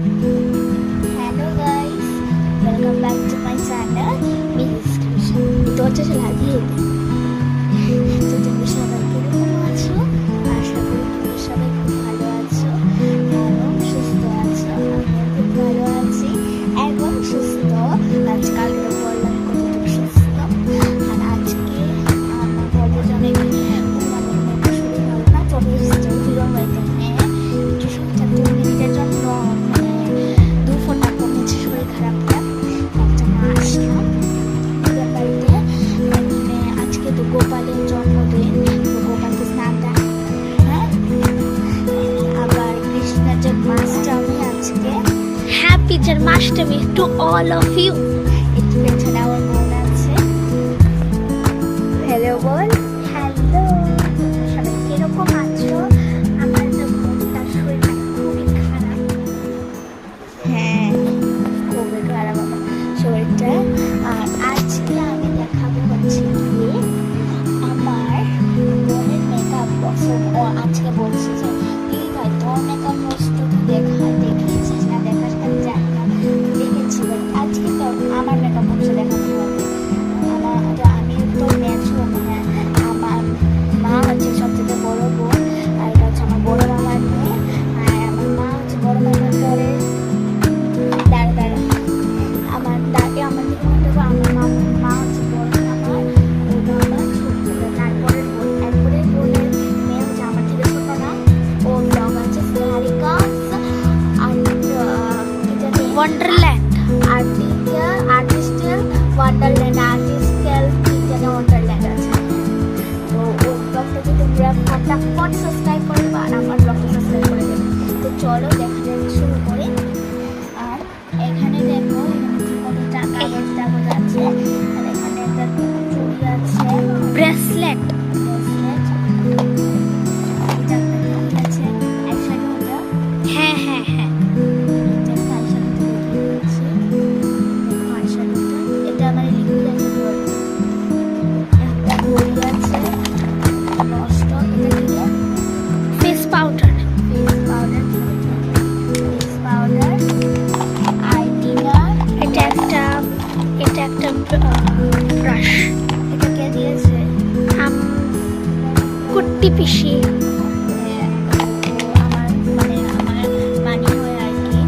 Hello guys, welcome back to my channel. তো হচ্ছে লাগিয়ে তো তুমি সবাই কিরকম আছো? আশা করি তুমি সবাই খুব ভালো আছো এবং সুস্থ আছো। আমিও খুব ভালো আছি এবং সুস্থ। আজকাল তো বললাম কতটুকু সুস্থ। আর আজকে আমার বড়জনে শুরু হল না, চলে এসেছে অতিরম একটু শরীরটা 2 মিনিটের জন্য দুফোটা কমেছে শরীর খারাপটা। একটা মা আসলাম বাড়িতে। আজকে তো গোপালের জন্মদিন, তো গোপালকে স্নানটা আবার কৃষ্ণের জন্মাষ্টমী আজকে। Happy Janmashtami to all of you. একটু পেছনে আমার বোন আছে। হ্যালো বোন। হ্যালো, সবাই কিরকম আছো? আমার তো বোনটার শরীরটা খুবই খারাপ। হ্যাঁ, খুবই খারাপ আমার শরীরটা। আর আজকে আমি দেখাবো হচ্ছে গিয়ে আমার বোনের মেকআপ বক্স। ও আজকে বলছে যে এই ভাই তোর মেকআপ বক্স তো দেখিয়েছিস না, দেখাস না জানি না, দেখেছি বাট আজকে তো আমার মেকআপ বক্সে দেখাতে হবে। আমি তো ম্যাচও মানে আমার মা হচ্ছে সবথেকে বড় বোন, আর এটা হচ্ছে আমার বড় মামার মেয়ে। আর আমার মা হচ্ছে বড় মামার পরে আমার দাদি আমার দিকে দেখো, আমার মা হচ্ছে বড় মামার, ওই মামা ছোট, তারপরের বোন, একবারে বোনের মেয়ে হচ্ছে আমার থেকে ছোট না। ও ব্লগ আছে সারিকা ওয়ান্ডারল্যান্ড আর্টিস্টের ওয়ান্ডারল্যান্ড আছে। তো ওর ব্লগটা যদি তোমরা ফটাফট সাবস্ক্রাইব করে দেবে আর আমার ব্লগটা সাবস্ক্রাইব করে দেবে। তো চলো দেখা যাক শুরু করে। আর এখানে দেখো কতটা কাগজ আছে, আর এখানে একটা চুড়ি আছে, ব্রেসলেট আছে একসাথে ওটা। হ্যাঁ হ্যাঁ হ্যাঁ, এটা আমার লিকুইড একটা ঘড়ি আছে নষ্ট। এটা কি? Face powder eyeliner. এটা একটা ব্রাশ। এটা কে দিয়েছে? কুট্টি পিসি, আমার মানি হয় আর কি।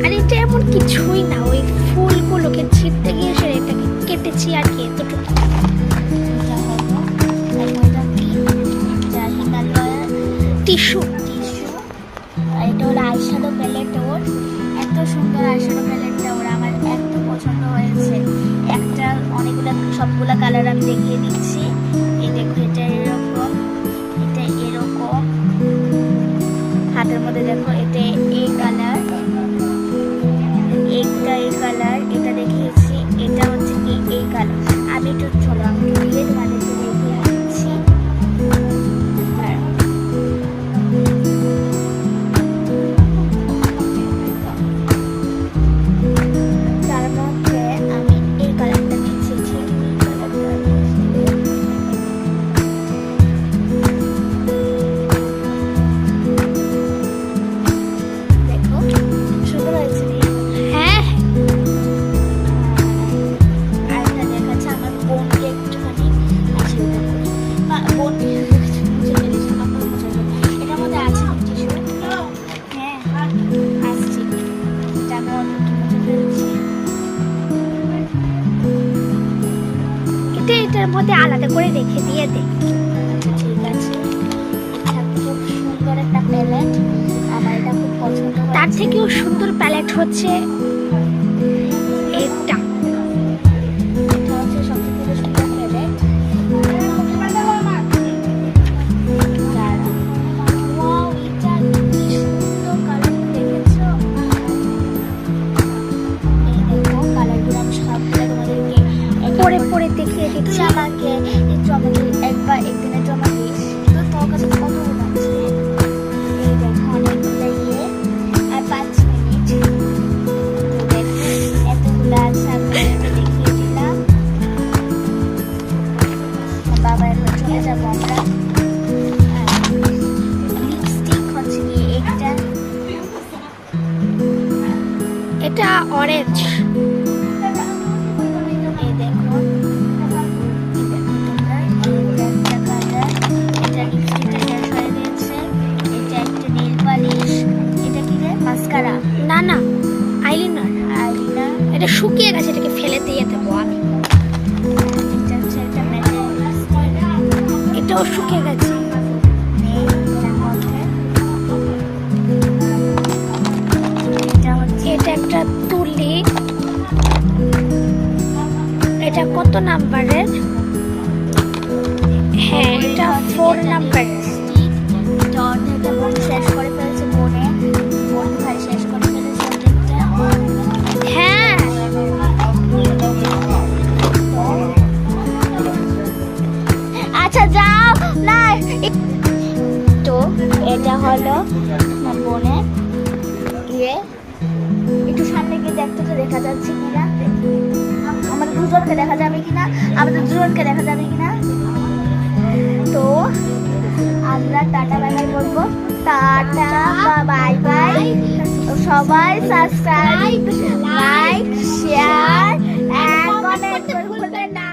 আর এটা এমন কিছুই না, ওই ফুলগুলোকে ছিঁড়তে গিয়ে সে এটাকে কেটেছি আর কি, এতটুকু। টিস্যু। এটা হলো আইশ্যাডো প্যালেট। ওর এত সুন্দর আইশ্যাডো প্যালেটটা, ওর আমার এত পছন্দ হয়েছে। একটা সবগুলা কালার আমি দেখিয়ে দিচ্ছি। এই দেখো, এটা এরকম, এটা এরকম, হাতের মধ্যে দেখো এটা এই কালার, একটা এই কালার, এটা দেখিয়েছি। এটা হচ্ছে কি এই কালার। আমি একটু চলো আমি দিয়ে তোমাদেরকে দেখিয়ে দিচ্ছি। তার মধ্যে আমি এই কালারটা নিয়েছি। দেখো সুন্দর হয়েছে। হ্যাঁ, আর এটা দেখাচ্ছে আমার বোনকে একটুখানি বোন এটার মধ্যে আছে টিস্যু। হ্যাঁ আসছি, এটা আমি মুছে ফেলছি। এটার মধ্যে আলাদা করে রেখে দিয়ে দে। ঠিক আছে, এটা খুব সুন্দর একটা প্যালেট, আমার এটা খুব পছন্দ। তার থেকেও সুন্দর প্যালেট হচ্ছে এটা। এটা হচ্ছে সবথেকে সুন্দর প্যালেট। পরে দেখিয়ে দিচ্ছি। আমাকে একবার একদিনের জমা দিস, তো তোর কাছে কতগুলো আছে? এই দেখো অনেকগুলো ইয়ে, আর 5 মিনিট। অরেঞ্জ। এই দেখো, একটা কালার, এটা লিপস্টিকটা শেষ হয়ে গেছে, এটা একটা নেল পালিশ, এটা কি রে, মাস্কারা, না না, আইলাইনার। আইলাইনার, এটা শুকিয়ে গেছে, এটাকে ফেলে দিয়ে দেবো আমি। এটা হচ্ছে একটা ম্যাটের লিপস্টিক, এটাও শুকিয়ে গেছে। এটা হচ্ছে এটা একটা তুলি। এটা কত নাম্বারের? হ্যাঁ, এটা 4 নাম্বারের। অর্ধেকটা বোন শেষ করে ফেলেছে, বোন ভাই শেষ করে ফেলেছে অর্ধেকটা। হ্যাঁ, আচ্ছা যাও না। তো এটা হলো আমার বোনের ইয়ে, একটু সামনে গিয়ে দেখতে তো দেখা যাচ্ছে কিনা, আমাদের দুজনকে দেখা যাবে কিনা, তো আমরা টাটা বাই বাই বলবো, টাটা বাই বাই। সবাই subscribe, like, share and comment করবেন না।